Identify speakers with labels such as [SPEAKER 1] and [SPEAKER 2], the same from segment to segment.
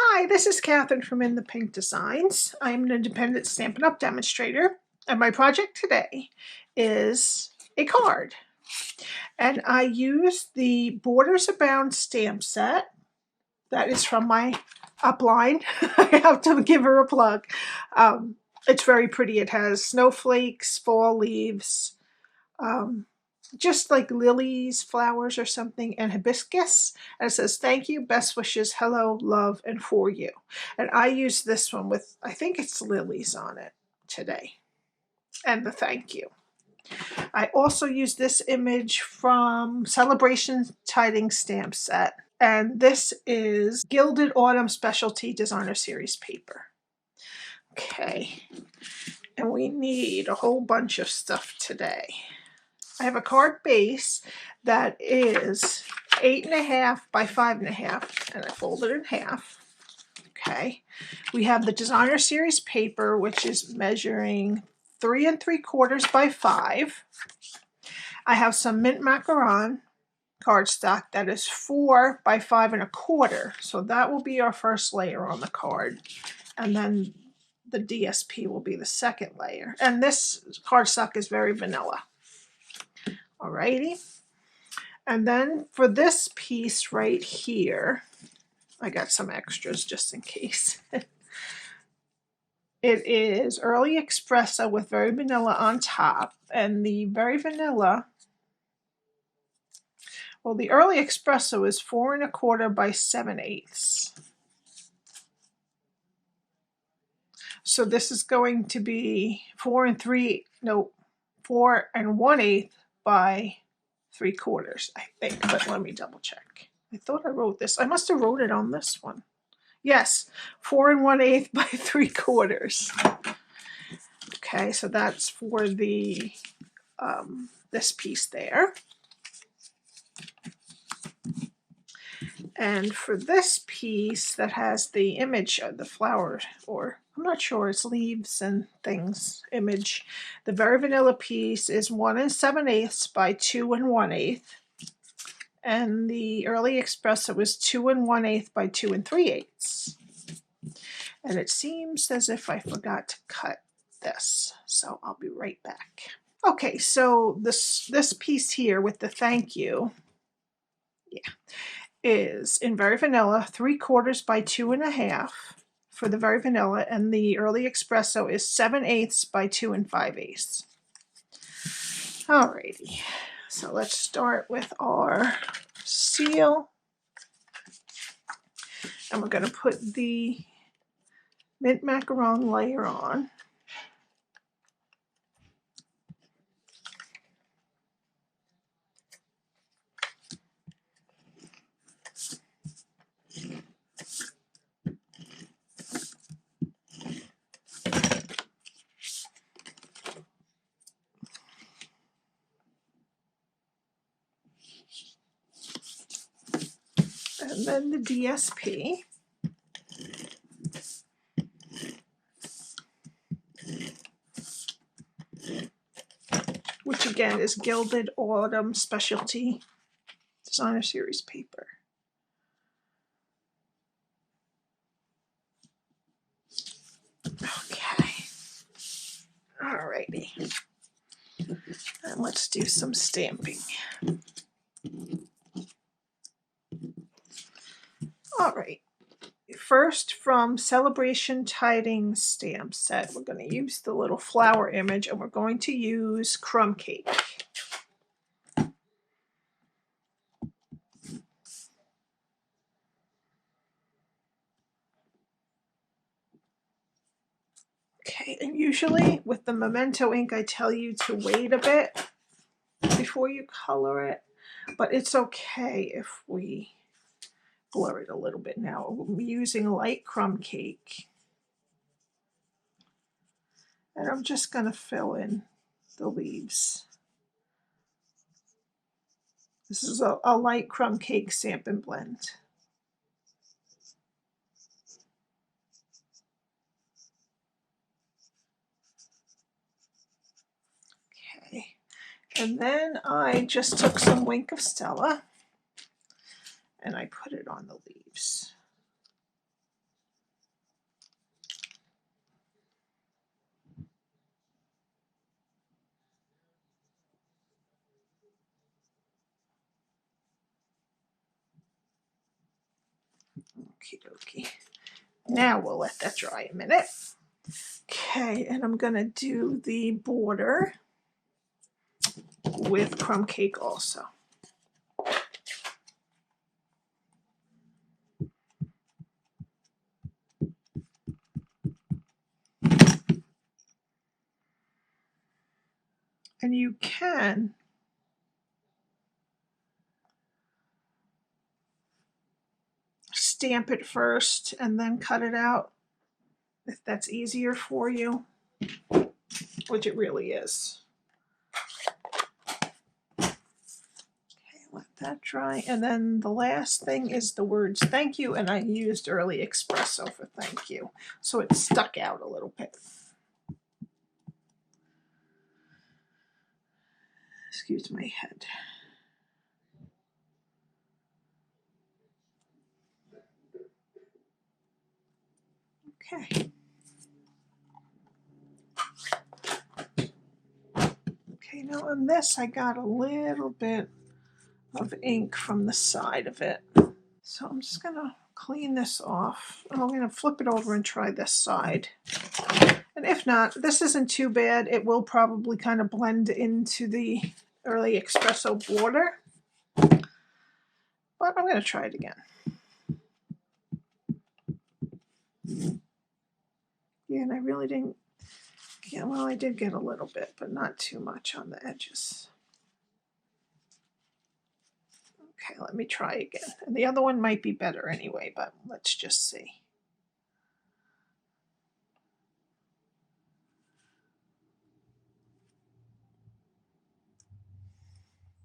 [SPEAKER 1] Hi, this is Catherine from In the Pink Designs. I'm an independent Stampin' Up! Demonstrator, and my project today is a card. And I use the Borders Abound stamp set that is from my upline. I have to give her a plug. It's very pretty. It has snowflakes, fall leaves, just like lilies, flowers or something, and hibiscus. And it says, thank you, best wishes, hello, love, and for you. And I use this one with, I think it's lilies on it today. And the thank you. I also use this image from Celebration Tidings stamp set. And this is Gilded Autumn Specialty Designer Series paper. Okay. And we need a whole bunch of stuff today. I have a card base that is 8.5 by 5.5, and I fold it in half. Okay. We have the Designer Series paper, which is measuring 3 3/4 by 5. I have some mint macaron cardstock that is 4 by 5 1/4. So that will be our first layer on the card. And then the DSP will be the second layer. And this cardstock is very vanilla. Alrighty. And then for this piece right here, I got some extras just in case. It is Early Espresso with Very Vanilla on top. And the Very Vanilla, well, the Early Espresso is 4 1/4 by 7/8. So this is going to be 4 1/8 by 3/4, I think, but let me double check. I thought I wrote this. I must have wrote it on this one. Yes, 4 1/8 by 3/4. Okay, so that's for the this piece there. And for this piece that has the image of the flower, or I'm not sure, it's leaves and things image. The Very Vanilla piece is 1 7/8 by 2 1/8. And the Early Espresso is 2 1/8 by 2 3/8. And it seems as if I forgot to cut this, so I'll be right back. Okay, so this piece here with the thank you, is in Very Vanilla, 3/4 by 2 1/2 for the Very Vanilla, and the Early Espresso is 7/8 by 2 5/8. Alrighty, so let's start with our seal, and we're going to put the mint macaron layer on. And then the DSP. Which again is Gilded Autumn Specialty Designer Series paper. Okay. Alrighty. And let's do some stamping. Alright. First, from Celebration Tidings stamp set, we're going to use the little flower image, and we're going to use crumb cake. Okay, and usually with the Memento ink, I tell you to wait a bit before you color it, but it's okay if we blur it a little bit now. I'm using light crumb cake. And I'm just going to fill in the leaves. This is a light crumb cake Stampin' Blend. Okay, and then I just took some Wink of Stella and I put it on the leaves. Okie dokie. Now we'll let that dry a minute. Okay, and I'm gonna do the border with crumb cake also. And you can stamp it first and then cut it out if that's easier for you, which it really is. Okay, let that dry. And then the last thing is the words thank you, and I used early espresso for thank you, so it stuck out a little bit. Excuse my head. Okay. Okay, now on this I got a little bit of ink from the side of it. So I'm just gonna clean this off. I'm gonna flip it over and try this side. And if not, this isn't too bad. It will probably kind of blend into the early espresso border. But I'm gonna try it again. Yeah, and I really didn't get, well, I did get a little bit, but not too much on the edges. Okay, let me try again. And the other one might be better anyway, but let's just see.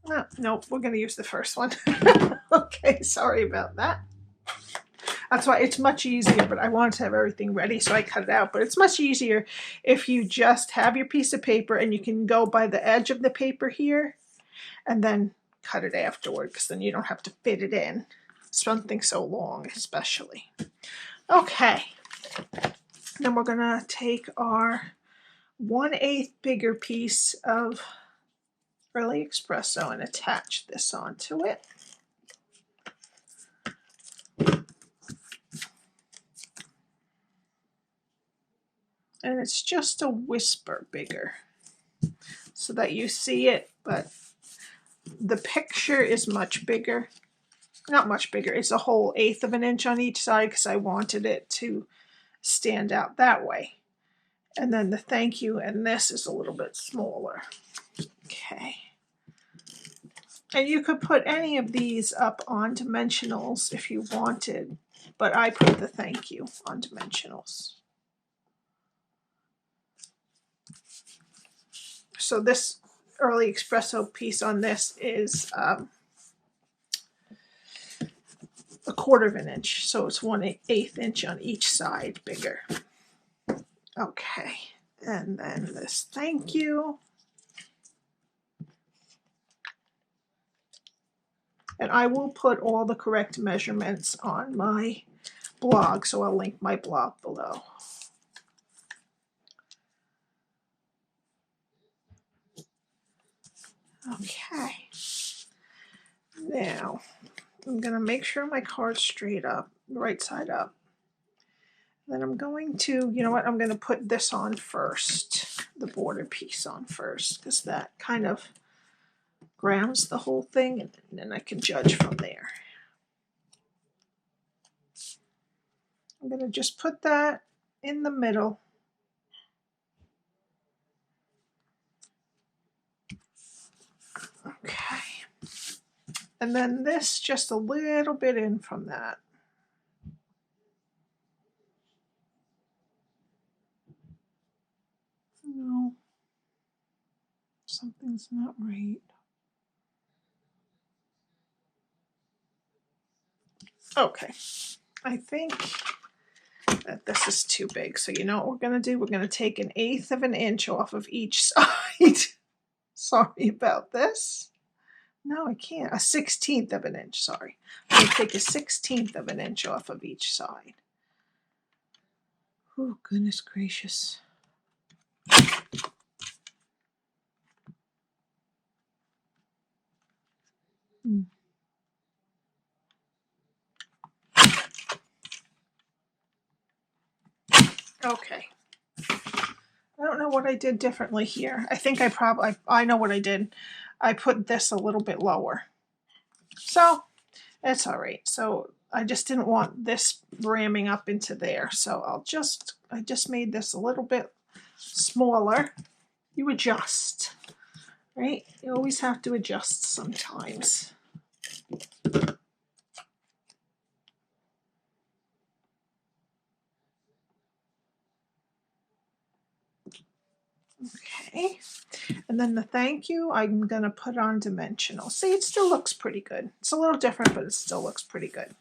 [SPEAKER 1] Oh, nope, we're going to use the first one. Okay, sorry about that. That's why it's much easier, but I wanted to have everything ready, so I cut it out. But it's much easier if you just have your piece of paper and you can go by the edge of the paper here and then cut it afterward, because then you don't have to fit it in. Something so long, especially. Okay, then we're going to take our 1/8 bigger piece of early espresso and attach this onto it. And it's just a whisper bigger so that you see it, but the picture is much bigger. Not much bigger, it's a whole 1/8 of an inch on each side because I wanted it to stand out that way. And then the thank you and this is a little bit smaller. Okay. And you could put any of these up on dimensionals if you wanted, but I put the thank you on dimensionals. So this early espresso piece on this is 1/4 of an inch, so it's 1/8 inch on each side bigger. Okay, and then this thank you. And I will put all the correct measurements on my blog, so I'll link my blog below. Okay, now I'm going to make sure my card's straight up, right side up. Then I'm going to, you know what, I'm going to put this on first, the border piece on first, because that kind of grounds the whole thing, and then I can judge from there. I'm going to just put that in the middle. Okay. And then this just a little bit in from that. No, something's not right. Okay, I think that this is too big. So you know what we're going to do? We're going to take 1/8 of an inch off of each side. Sorry about this. No, I can't. 1/16 of an inch, sorry. I'm going to take 1/16 of an inch off of each side. Oh, goodness gracious. Okay. I don't know what I did differently here. I think I know what I did. I put this a little bit lower. So it's all right. So I just didn't want this ramming up into there. So I just made this a little bit smaller. You adjust, right? You always have to adjust sometimes. Okay, and then the thank you, I'm gonna put on dimensional. See, it still looks pretty good. It's a little different, but it still looks pretty good.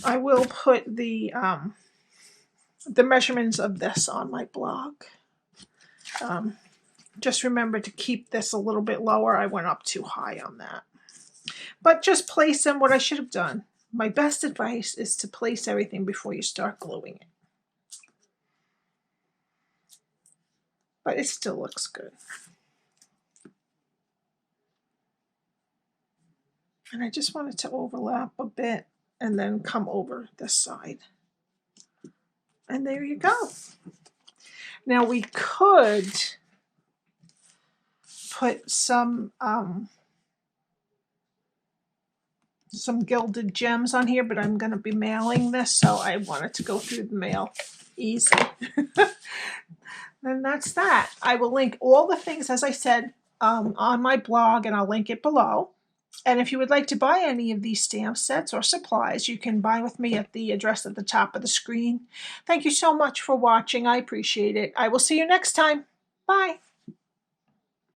[SPEAKER 1] I will put the measurements of this on my blog. Just remember to keep this a little bit lower. I went up too high on that. But just place them. What I should have done, my best advice is to place everything before you start gluing it. But it still looks good. And I just want it to overlap a bit and then come over this side. And there you go. Now we could put some gilded gems on here, but I'm going to be mailing this, so I want it to go through the mail easy. And that's that. I will link all the things, as I said, on my blog, and I'll link it below. And if you would like to buy any of these stamp sets or supplies, you can buy with me at the address at the top of the screen. Thank you so much for watching. I appreciate it. I will see you next time. Bye.